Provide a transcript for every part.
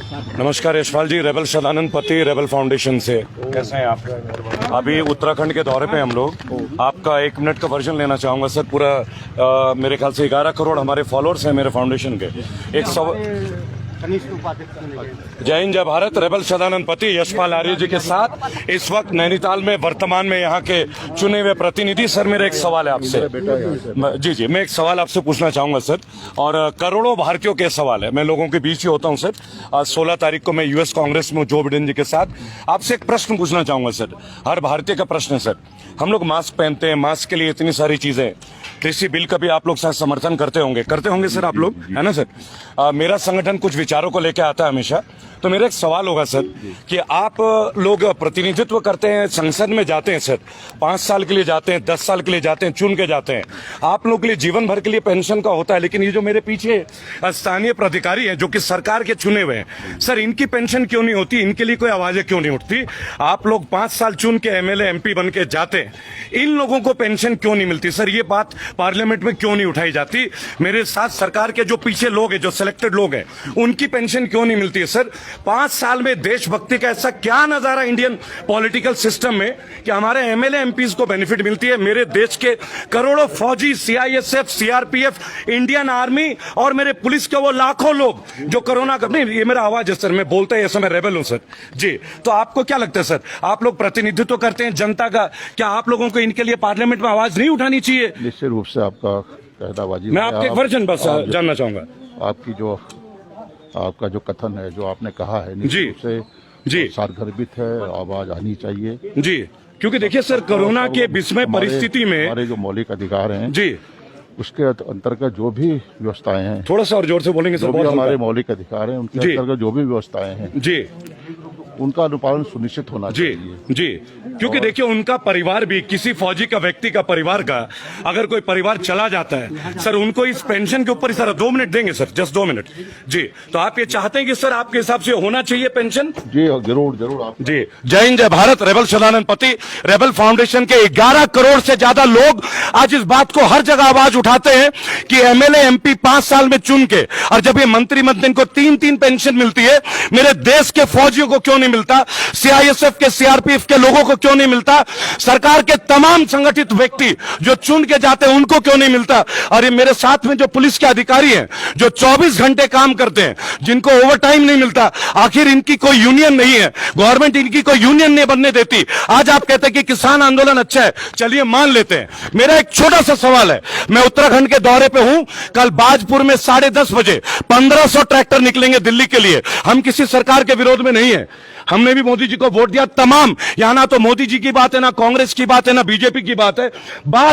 नमस्कार यशपाल जी, रेबल सदानंद पति rebel foundation से। कैसे हैं आप? अभी उत्तराखंड के दौरे पे हम लोग। आपका 1 मिनट का वर्जन लेना चाहूंगा सर। पूरा मेरे ख्याल से 11 करोड़ हमारे फॉलोअर्स हैं मेरे फाउंडेशन के। जय हिंद जय भारत। रेबल सदानंद पति यशपाल आर्य जी के साथ इस वक्त नैनीताल में वर्तमान में यहाँ के चुने हुए प्रतिनिधि। सर मेरा एक सवाल है आपसे। जी जी, मैं एक सवाल आपसे पूछना चाहूंगा सर, और करोड़ों भारतीयों के सवाल है। मैं लोगों के बीच ही होता हूं सर। आज 16 तारीख को मैं यूएस कांग्रेस में जो बिडेन जी के साथ आपसे एक प्रश्न पूछना चाहूंगा सर। हर भारतीय का प्रश्न है सर। हम लोग मास्क पहनते हैं, मास्क के लिए इतनी सारी चीजें। कृषि बिल का भी आप लोग शायद समर्थन करते होंगे सर आप लोग, है ना सर? मेरा संगठन कुछ विचारों को लेकर आता है हमेशा। तो मेरा एक सवाल होगा सर कि आप लोग प्रतिनिधित्व करते हैं, संसद में जाते हैं सर, 5 साल के लिए जाते हैं, 10 साल के लिए जाते हैं, चुन के जाते हैं। आप लोग के लिए जीवन भर के लिए पेंशन का होता है, लेकिन ये जो मेरे पीछे स्थानीय प्राधिकारी हैं जो कि सरकार के चुने हुए हैं सर, इनकी पेंशन क्यों नहीं होती? इनके लिए कोई आवाजें क्यों नहीं उठती? आप लोग 5 साल चुन के एमएलए एमपी बन के जाते हैं, इन लोगों को पेंशन क्यों नहीं मिलती सर? ये बात पार्लियामेंट में क्यों नहीं उठाई जाती? मेरे साथ सरकार के जो पीछे लोग हैं, जो सिलेक्टेड लोग हैं, उनकी पेंशन क्यों नहीं मिलती है सर? 5 साल में देशभक्ति का ऐसा क्या नजारा इंडियन पॉलिटिकल सिस्टम में कि हमारे एमएलए एमपीज को बेनिफिट मिलती है? मेरे देश के करोड़ों फौजी, सीआईएसएफ, सीआरपीएफ, इंडियन आर्मी और मेरे पुलिस के वो लाखों लोग जो कोरोना का, नहीं ये मेरा आवाज है सर, मैं बोलता है ऐसा, मैं रेबल हूं सर जी। तो आपको क्या लगता है सर, आप लोग प्रतिनिधित्व करते हैं जनता का, क्या आप लोगों को इनके लिए पार्लियामेंट में आवाज नहीं उठानी चाहिए? निश्चित रूप से आपका कहनाबाजी। मैं आपके एक वर्जन बस जानना चाहूंगा। आपका जो कथन है, जो आपने कहा है, जी से जी सारगर्भित है, आवाज आनी चाहिए जी। क्योंकि देखिए सर, कोरोना के विस्मय परिस्थिति में हमारे जो मौलिक अधिकार हैं जी, उसके अंतर्गत जो भी व्यवस्थाएं हैं, थोड़ा सा और जोर से बोलेंगे सर। बहुत हमारे मौलिक अधिकार हैं, उनके अंतर्गत जो भी व्यवस्थाएं हैं जी, उनका अनुपालन सुनिश्चित होना चाहिए जी। क्योंकि देखिए उनका परिवार भी, किसी फौजी का व्यक्ति का परिवार का अगर कोई परिवार चला जाता है सर, उनको इस पेंशन के ऊपर सर 2 मिनट देंगे सर, जस्ट 2 मिनट जी। तो आप ये चाहते हैं कि सर आपके हिसाब से होना चाहिए पेंशन? जी जरूर जरूर आप जी। जय हिंद जय भारत। रेबल सदानंद पति रेबल फाउंडेशन के 11 करोड़ से ज्यादा लोग आज इस बात को हर जगह आवाज उठाते हैं कि एमएलए एमपी 5 साल में चुन के, और जब ये मंत्रिमंडल को 3-3 पेंशन मिलती है, मेरे देश के फौजियों को क्यों नहीं मिलता? सीआईएसएफ के, सीआरपीएफ के लोगों को क्यों नहीं मिलता? सरकार के तमाम संगठित व्यक्ति जो चुन के जाते हैं उनको क्यों नहीं मिलता? और ये मेरे साथ में जो पुलिस के अधिकारी हैं जो 24 घंटे काम करते हैं, जिनको ओवर टाइम नहीं मिलता, आखिर इनकी कोई यूनियन नहीं है, गवर्नमेंट इनकी कोई यूनियन नहीं बनने देती। आज आप कहते हैं कि किसान आंदोलन अच्छा है, चलिए मान लेते हैं। मेरा एक छोटा सा सवाल है, मैं उत्तराखंड के दौरे पे हूं, कल बाजपुर में 10:30 बजे 1500 ट्रैक्टर निकलेंगे दिल्ली के लिए। हम किसी सरकार के विरोध में नहीं है, हमने भी मोदी जी को वोट दिया। तमाम यहां ना तो मोदी जी की बात है, ना कांग्रेस की बात है, ना बीजेपी की बात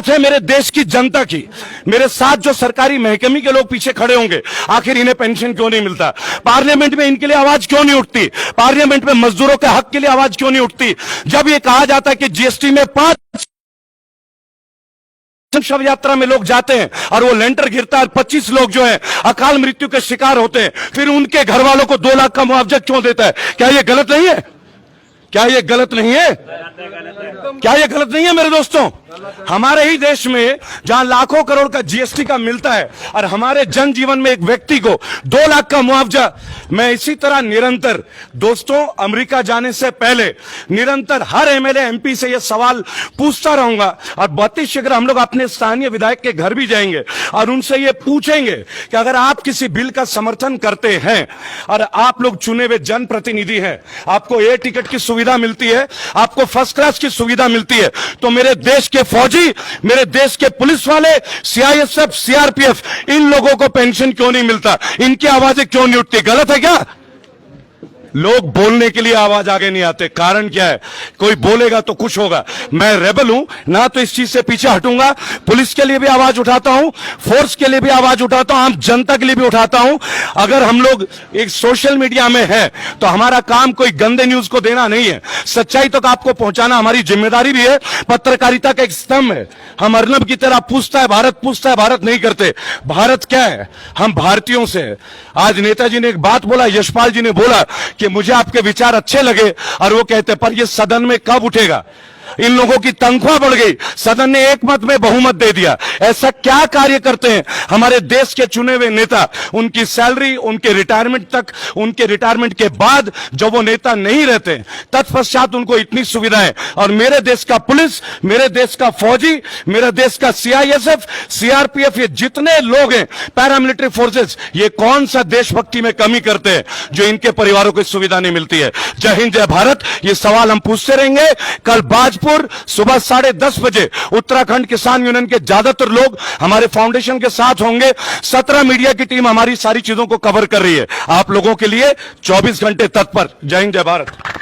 है मेरे देश की जनता की। मेरे साथ जो सरकारी महकमे के लोग पीछे खड़े होंगे, आखिर इन्हें पेंशन क्यों नहीं मिलता? पार्लियामेंट में इनके लिए आवाज क्यों नहीं उठती? पार्लियामेंट में मजदूरों के हक के लिए आवाज क्यों नहीं उठती? जब ये कहा जाता है कि जीएसटी में 5 शव यात्रा में लोग जाते हैं और वो लेंटर गिरता है, 25 लोग जो है अकाल मृत्यु के शिकार होते हैं, फिर उनके घर वालों को 2 लाख का मुआवजा क्यों देता है? क्या ये गलत नहीं है? क्या ये गलत नहीं है? क्या ये गलत नहीं है मेरे दोस्तों? हमारे ही देश में जहां लाखों करोड़ का जीएसटी का मिलता है और हमारे जनजीवन में एक व्यक्ति को 2 लाख का मुआवजा, मैं इसी तरह निरंतर दोस्तों अमेरिका जाने से पहले निरंतर हर एमएलए एमपी से यह सवाल पूछता रहूंगा। और बहुत शीघ्र हम लोग अपने स्थानीय विधायक के घर भी जाएंगे और उनसे ये पूछेंगे कि अगर आप किसी बिल का समर्थन करते हैं और आप लोग चुने हुए जनप्रतिनिधि हैं, आपको एयर टिकट की सुविधा मिलती है, आपको फर्स्ट क्लास की सुविधा मिलती है, तो मेरे देश के फौजी, मेरे देश के पुलिस वाले, सीआईएसएफ, सीआरपीएफ, इन लोगों को पेंशन क्यों नहीं मिलता? इनकी आवाजें क्यों नहीं उठती? गलत है क्या? लोग बोलने के लिए आवाज आगे नहीं आते, कारण क्या है? कोई बोलेगा तो कुछ होगा। मैं रेबल हूं ना, तो इस चीज से पीछे हटूंगा। पुलिस के लिए भी आवाज उठाता हूं, फोर्स के लिए भी आवाज उठाता हूं, आम जनता के लिए भी उठाता हूं। अगर हम लोग एक सोशल मीडिया में है तो हमारा काम कोई गंदे न्यूज को देना नहीं है, सच्चाई तक आपको पहुंचाना हमारी जिम्मेदारी भी है। पत्रकारिता का एक स्तंभ है। हम अर्नब की तरह पूछता है भारत नहीं करते। भारत क्या है? हम भारतीयों से है। आज नेताजी ने एक बात बोला, यशपाल जी ने बोला कि मुझे आपके विचार अच्छे लगे, और वो कहते पर ये सदन में कब उठेगा? इन लोगों की तनख्वाह बढ़ गई, सदन ने एक मत में बहुमत दे दिया। ऐसा क्या कार्य करते हैं हमारे देश के चुने हुए नेता? उनकी सैलरी, उनके रिटायरमेंट तक, उनके रिटायरमेंट के बाद जब वो नेता नहीं रहते, तत्पश्चात उनको इतनी सुविधाएं। और मेरे देश का पुलिस, मेरे देश का फौजी, मेरे देश का सीआईएसएफ, सीआरपीएफ, ये जितने लोग हैं, पैरामिलिट्री फोर्सेस, ये कौन सा देशभक्ति में कमी करते हैं जो इनके परिवारों को सुविधा नहीं मिलती है? जय हिंद, जय भारत। ये सवाल हम पूछते रहेंगे। कल बाजपुर सुबह 10:30 बजे उत्तराखंड किसान यूनियन के ज्यादातर लोग हमारे फाउंडेशन के साथ होंगे। 17 मीडिया की टीम हमारी सारी चीजों को कवर कर रही है, आप लोगों के लिए 24 घंटे तत्पर। जय हिंद, जय भारत।